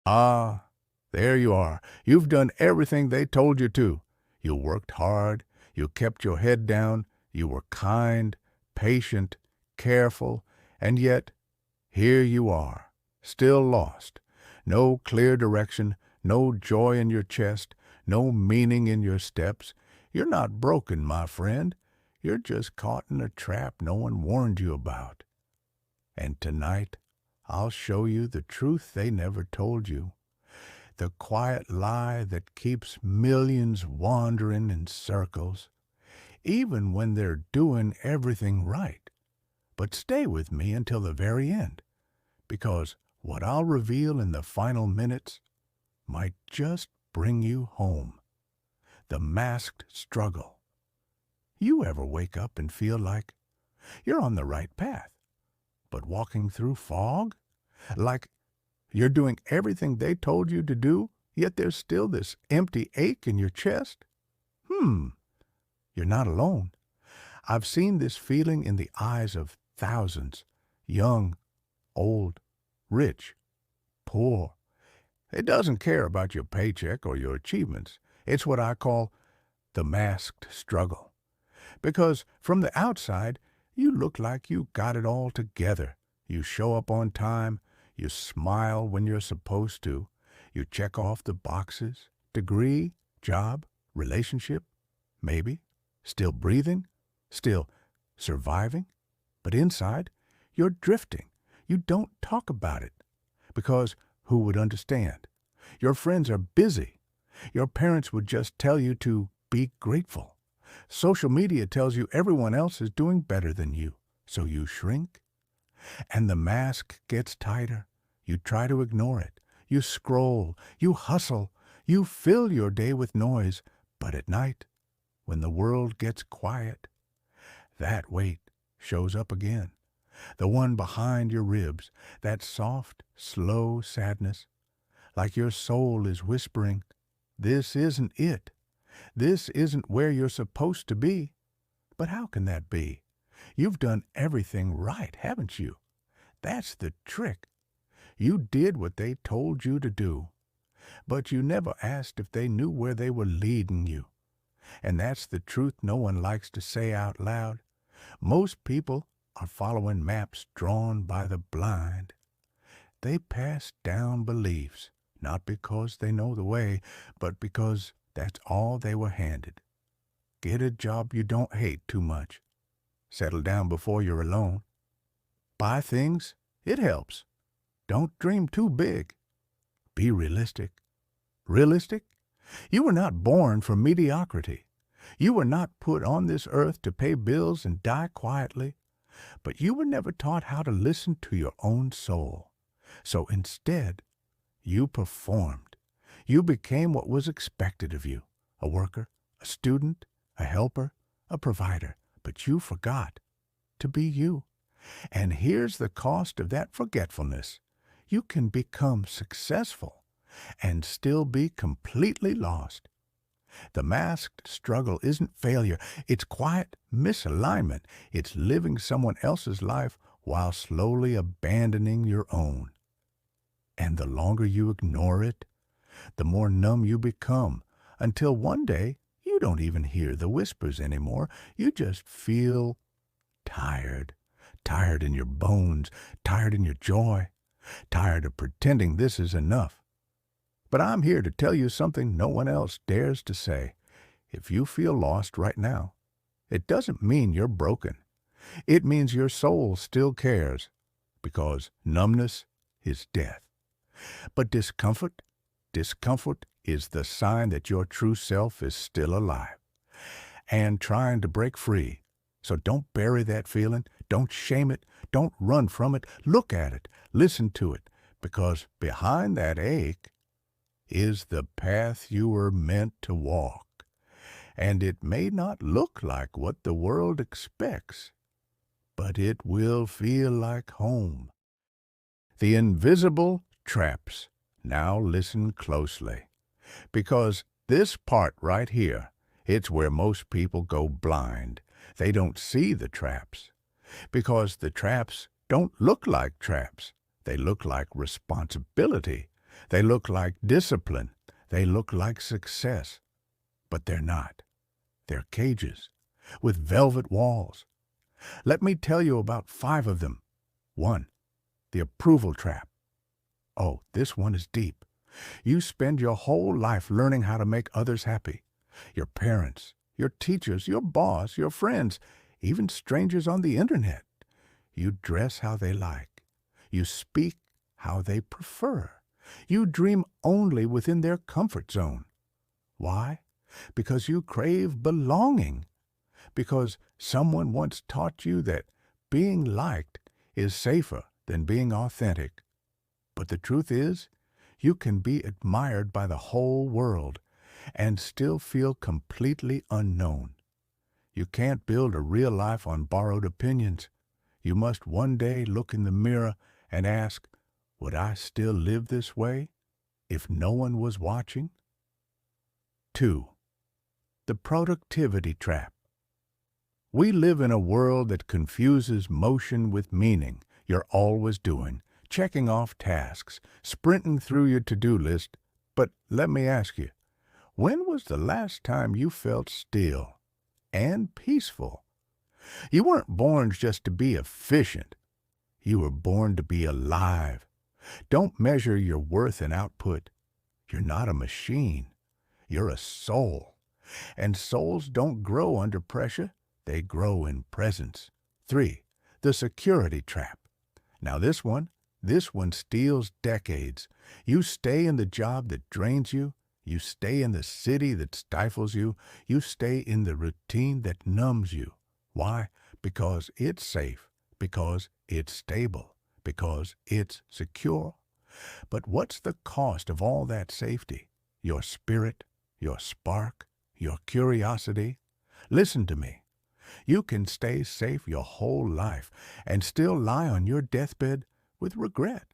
Ah, there you are. You've done everything they told you to. You worked hard. You kept your head down. You were kind, patient, careful, and yet here you are, still lost. No clear direction, no joy in your chest, no meaning in your steps. You're not broken, my friend. You're just caught in a trap no one warned you about. And tonight, I'll show you the truth they never told you. The quiet lie that keeps millions wandering in circles, even when they're doing everything right. But stay with me until the very end, because what I'll reveal in the final minutes might just bring you home. The masked struggle. You ever wake up and feel like you're on the right path, but walking through fog? Like you're doing everything they told you to do, yet there's still this empty ache in your chest? You're not alone. I've seen this feeling in the eyes of thousands, young, old, rich, poor. It doesn't care about your paycheck or your achievements. It's what I call the masked struggle. Because from the outside, you look like you got it all together. You show up on time. You smile when you're supposed to. You check off the boxes. Degree, job, relationship, maybe. Still breathing. Still surviving. But inside, you're drifting. You don't talk about it. Because who would understand? Your friends are busy. Your parents would just tell you to be grateful. Social media tells you everyone else is doing better than you, so you shrink. And the mask gets tighter. You try to ignore it. You scroll. You hustle. You fill your day with noise. But at night, when the world gets quiet, that weight shows up again. The one behind your ribs, that soft, slow sadness, like your soul is whispering, "This isn't it. This isn't where you're supposed to be." But how can that be? You've done everything right, haven't you? That's the trick. You did what they told you to do, but you never asked if they knew where they were leading you. And that's the truth no one likes to say out loud. Most people are following maps drawn by the blind. They pass down beliefs, not because they know the way, but because that's all they were handed. Get a job you don't hate too much. Settle down before you're alone. Buy things, it helps. Don't dream too big. Be realistic. Realistic? You were not born for mediocrity. You were not put on this earth to pay bills and die quietly. But you were never taught how to listen to your own soul. So instead, you performed. You became what was expected of you, a worker, a student, a helper, a provider. But you forgot to be you. And here's the cost of that forgetfulness. You can become successful and still be completely lost. The masked struggle isn't failure. It's quiet misalignment. It's living someone else's life while slowly abandoning your own. And the longer you ignore it, the more numb you become, until one day you don't even hear the whispers anymore. You just feel tired. Tired in your bones, tired in your joy, tired of pretending this is enough. But I'm here to tell you something no one else dares to say. If you feel lost right now, it doesn't mean you're broken. It means your soul still cares, because numbness is death. But discomfort is the sign that your true self is still alive and trying to break free. So don't bury that feeling. Don't shame it. Don't run from it. Look at it. Listen to it. Because behind that ache is the path you were meant to walk. And it may not look like what the world expects, but it will feel like home. The invisible traps. Now listen closely. Because this part right here, it's where most people go blind. They don't see the traps. Because the traps don't look like traps. They look like responsibility. They look like discipline. They look like success. But they're not. They're cages with velvet walls. Let me tell you about 5 of them. 1. The approval trap. Oh, this one is deep. You spend your whole life learning how to make others happy. Your parents, your teachers, your boss, your friends, even strangers on the internet. You dress how they like. You speak how they prefer. You dream only within their comfort zone. Why? Because you crave belonging. Because someone once taught you that being liked is safer than being authentic. But the truth is, you can be admired by the whole world and still feel completely unknown. You can't build a real life on borrowed opinions. You must one day look in the mirror and ask, would I still live this way if no one was watching? 2. The productivity trap. We live in a world that confuses motion with meaning. You're always doing, checking off tasks, sprinting through your to-do list. But let me ask you, when was the last time you felt still and peaceful? You weren't born just to be efficient. You were born to be alive. Don't measure your worth in output. You're not a machine. You're a soul. And souls don't grow under pressure. They grow in presence. 3. The security trap. Now this one steals decades. You stay in the job that drains you. You stay in the city that stifles you. You stay in the routine that numbs you. Why? Because it's safe. Because it's stable. Because it's secure. But what's the cost of all that safety? Your spirit, your spark, your curiosity? Listen to me. You can stay safe your whole life and still lie on your deathbed with regret.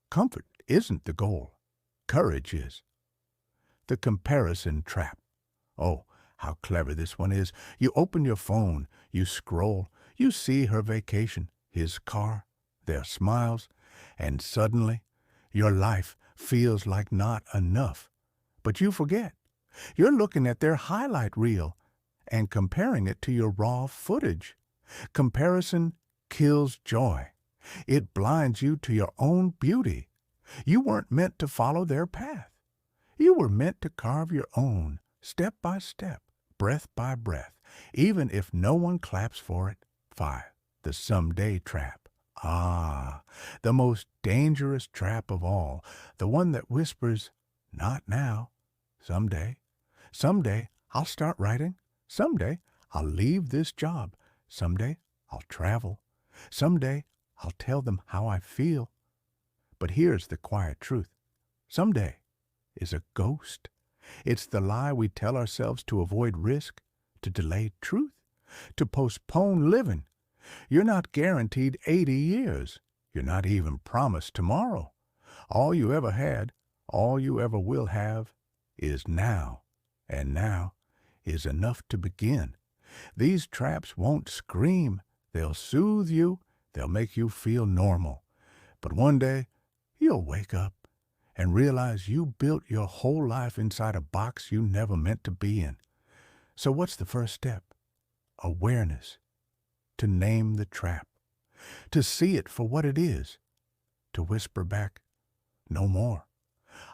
Comfort isn't the goal. Courage is. The comparison trap. Oh, how clever this one is. You open your phone, you scroll, you see her vacation, his car, their smiles, and suddenly your life feels like not enough. But you forget. You're looking at their highlight reel and comparing it to your raw footage. Comparison kills joy. It blinds you to your own beauty. You weren't meant to follow their path. You were meant to carve your own, step by step, breath by breath, even if no one claps for it. 5. The someday trap. Ah, the most dangerous trap of all, the one that whispers, not now, someday. Someday I'll start writing. Someday I'll leave this job. Someday I'll travel. Someday I'll tell them how I feel. But here's the quiet truth. Someday is a ghost. It's the lie we tell ourselves to avoid risk, to delay truth, to postpone living. You're not guaranteed 80 years. You're not even promised tomorrow. All you ever had, all you ever will have, is now. And now is enough to begin. These traps won't scream. They'll soothe you. They'll make you feel normal. But one day, you'll wake up and realize you built your whole life inside a box you never meant to be in. So what's the first step? Awareness. To name the trap. To see it for what it is. To whisper back, no more.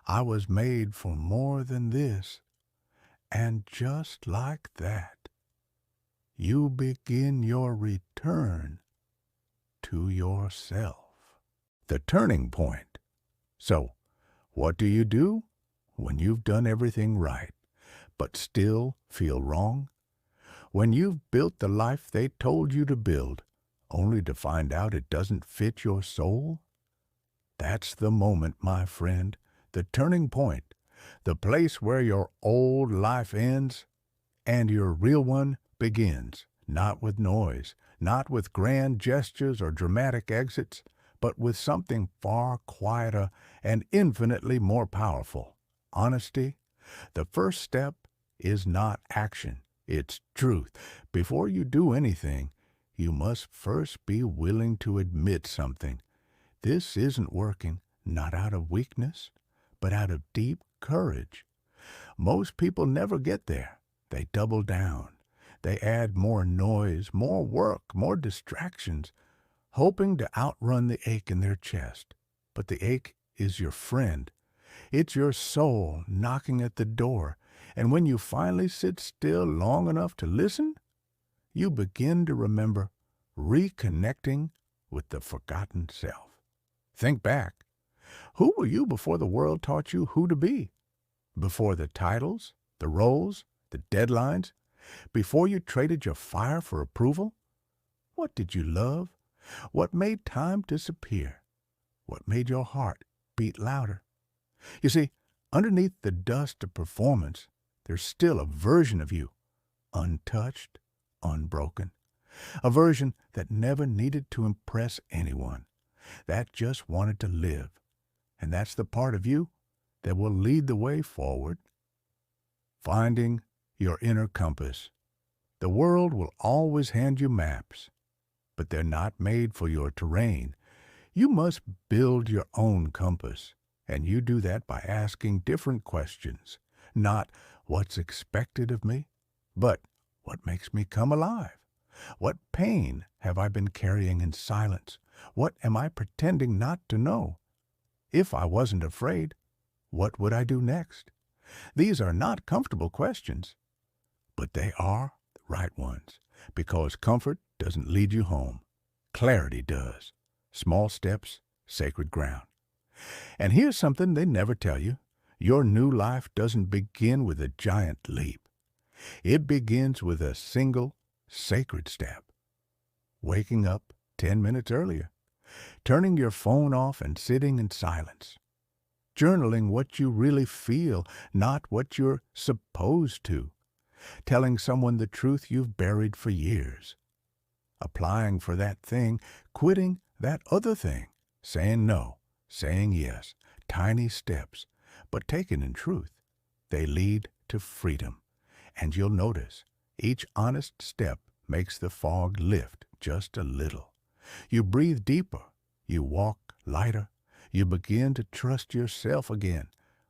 I was made for more than this. And just like that, you begin your return to yourself. The turning point. So, what do you do when you've done everything right, but still feel wrong? When you've built the life they told you to build, only to find out it doesn't fit your soul? That's the moment, my friend, the turning point, the place where your old life ends and your real one begins, not with noise, not with grand gestures or dramatic exits, but with something far quieter and infinitely more powerful. Honesty. The first step is not action, it's truth. Before you do anything, you must first be willing to admit something. This isn't working, not out of weakness, but out of deep courage. Most people never get there. They double down. They add more noise, more work, more distractions, hoping to outrun the ache in their chest. But the ache is your friend. It's your soul knocking at the door. And when you finally sit still long enough to listen, you begin to remember reconnecting with the forgotten self. Think back. Who were you before the world taught you who to be? Before the titles, the roles, the deadlines? Before you traded your fire for approval? What did you love? What made time disappear? What made your heart beat louder? You see, underneath the dust of performance, there's still a version of you, untouched, unbroken. A version that never needed to impress anyone, that just wanted to live. And that's the part of you that will lead the way forward. Finding your inner compass. The world will always hand you maps, but they're not made for your terrain. You must build your own compass, and you do that by asking different questions. Not what's expected of me, but what makes me come alive? What pain have I been carrying in silence? What am I pretending not to know? If I wasn't afraid, what would I do next? These are not comfortable questions, but they are the right ones, because comfort doesn't lead you home. Clarity does. Small steps, sacred ground. And here's something they never tell you. Your new life doesn't begin with a giant leap. It begins with a single sacred step. Waking up 10 minutes earlier. Turning your phone off and sitting in silence. Journaling what you really feel, not what you're supposed to. Telling someone the truth you've buried for years. Applying for that thing, quitting that other thing. Saying no, saying yes. Tiny steps, but taken in truth. They lead to freedom. And you'll notice, each honest step makes the fog lift just a little. You breathe deeper. You walk lighter. You begin to trust yourself again,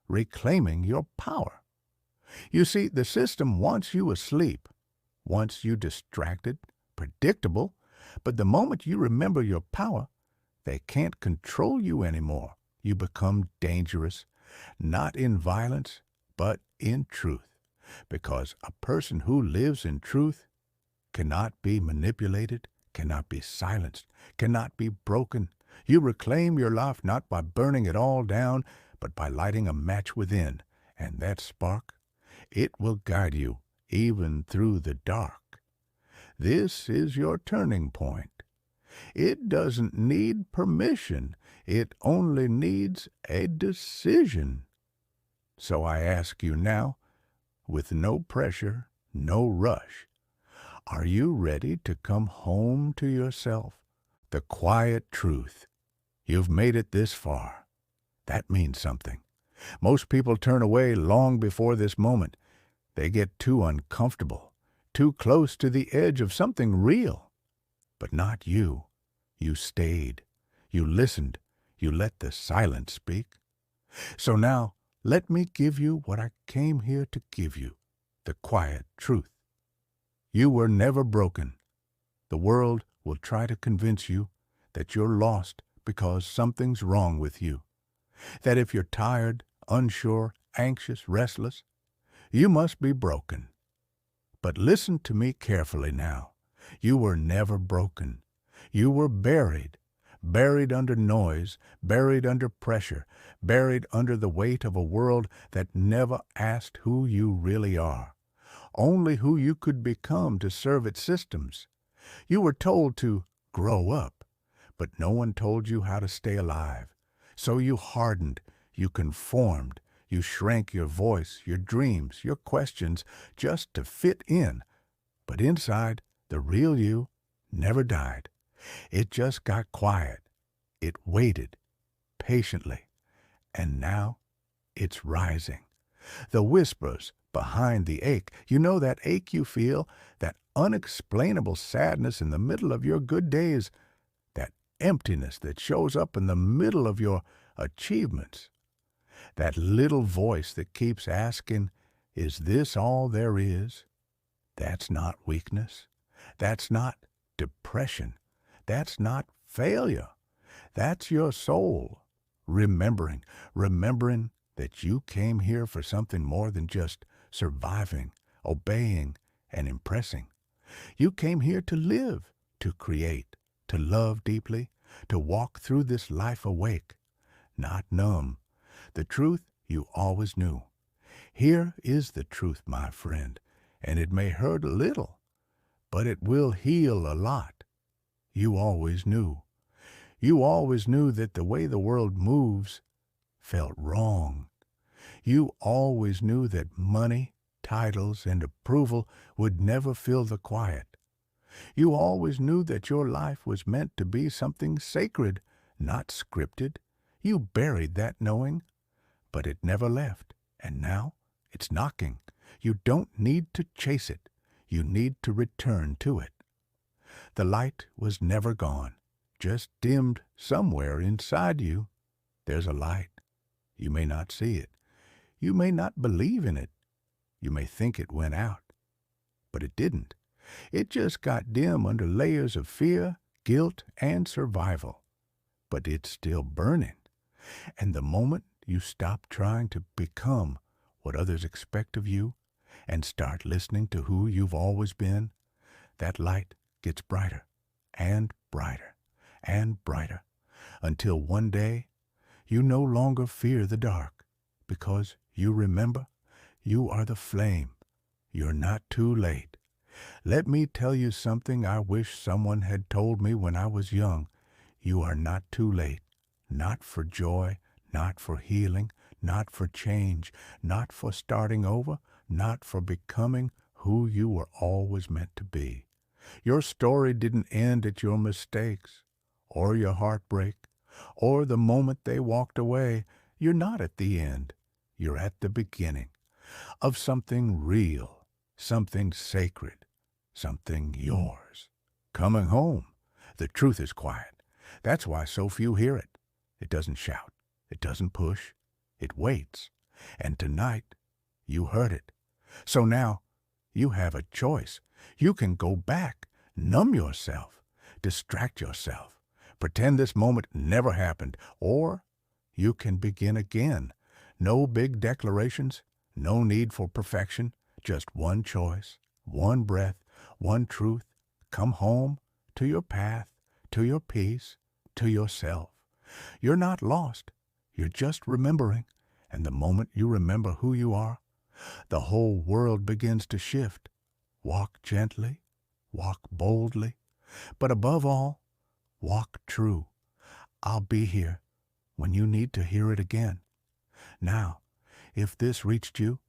reclaiming your power. You see, the system wants you asleep, wants you distracted, predictable, but the moment you remember your power, they can't control you anymore. You become dangerous, not in violence, but in truth, because a person who lives in truth cannot be manipulated, cannot be silenced, cannot be broken. You reclaim your life not by burning it all down, but by lighting a match within, and that spark, it will guide you even through the dark. This is your turning point. It doesn't need permission. It only needs a decision. So I ask you now, with no pressure, no rush, are you ready to come home to yourself? The quiet truth. You've made it this far. That means something. Most people turn away long before this moment. They get too uncomfortable, too close to the edge of something real. But not you. You stayed. You listened. You let the silence speak. So now, let me give you what I came here to give you, the quiet truth. You were never broken. The world will try to convince you that you're lost because something's wrong with you. That if you're tired, unsure, anxious, restless, you must be broken. But listen to me carefully now. You were never broken. You were buried. Buried under noise, buried under pressure, buried under the weight of a world that never asked who you really are, only who you could become to serve its systems. You were told to grow up, but no one told you how to stay alive. So you hardened, you conformed, you shrank your voice, your dreams, your questions, just to fit in. But inside, the real you never died. It just got quiet. It waited patiently. And now it's rising. The whispers behind the ache, you know that ache you feel, that unexplainable sadness in the middle of your good days, that emptiness that shows up in the middle of your achievements. That little voice that keeps asking, is this all there is? That's not weakness. That's not depression. That's not failure. That's your soul remembering that you came here for something more than just surviving, obeying, and impressing. You came here to live, to create, to love deeply, to walk through this life awake, not numb. The truth you always knew. Here is the truth, my friend, and it may hurt a little, but it will heal a lot. You always knew. You always knew that the way the world moves felt wrong. You always knew that money, titles, and approval would never fill the quiet. You always knew that your life was meant to be something sacred, not scripted. You buried that knowing, but it never left, and now it's knocking. You don't need to chase it. You need to return to it. The light was never gone, just dimmed somewhere inside you. There's a light. You may not see it. You may not believe in it. You may think it went out. But it didn't. It just got dim under layers of fear, guilt, and survival. But it's still burning. And the moment you stop trying to become what others expect of you and start listening to who you've always been, that light gets brighter and brighter and brighter until one day you no longer fear the dark because you remember you are the flame. You're not too late. Let me tell you something I wish someone had told me when I was young. You are not too late. Not for joy, not for healing, not for change, not for starting over, not for becoming who you were always meant to be. Your story didn't end at your mistakes, or your heartbreak, or the moment they walked away. You're not at the end. You're at the beginning of something real, something sacred, something yours. Coming home. The truth is quiet. That's why so few hear it. It doesn't shout. It doesn't push. It waits. And tonight, you heard it. So now, you have a choice. You can go back, numb yourself, distract yourself, pretend this moment never happened, or you can begin again. No big declarations, no need for perfection, just one choice, one breath, one truth. Come home to your path, to your peace, to yourself. You're not lost. You're just remembering. And the moment you remember who you are, the whole world begins to shift. Walk gently, walk boldly, but above all, walk true. I'll be here when you need to hear it again. Now, if this reached you,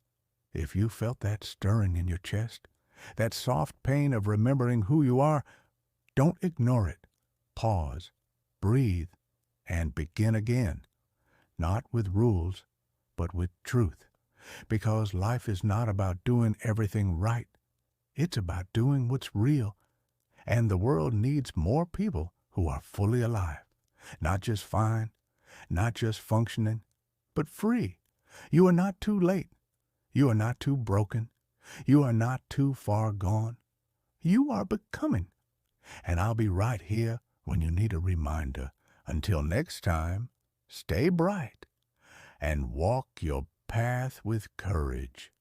if you felt that stirring in your chest, that soft pain of remembering who you are, don't ignore it. Pause, breathe, and begin again. Not with rules, but with truth. Because life is not about doing everything right. It's about doing what's real. And the world needs more people who are fully alive. Not just fine, not just functioning, but free. You are not too late. You are not too broken. You are not too far gone. You are becoming. And I'll be right here when you need a reminder. Until next time, stay bright and walk your path with courage.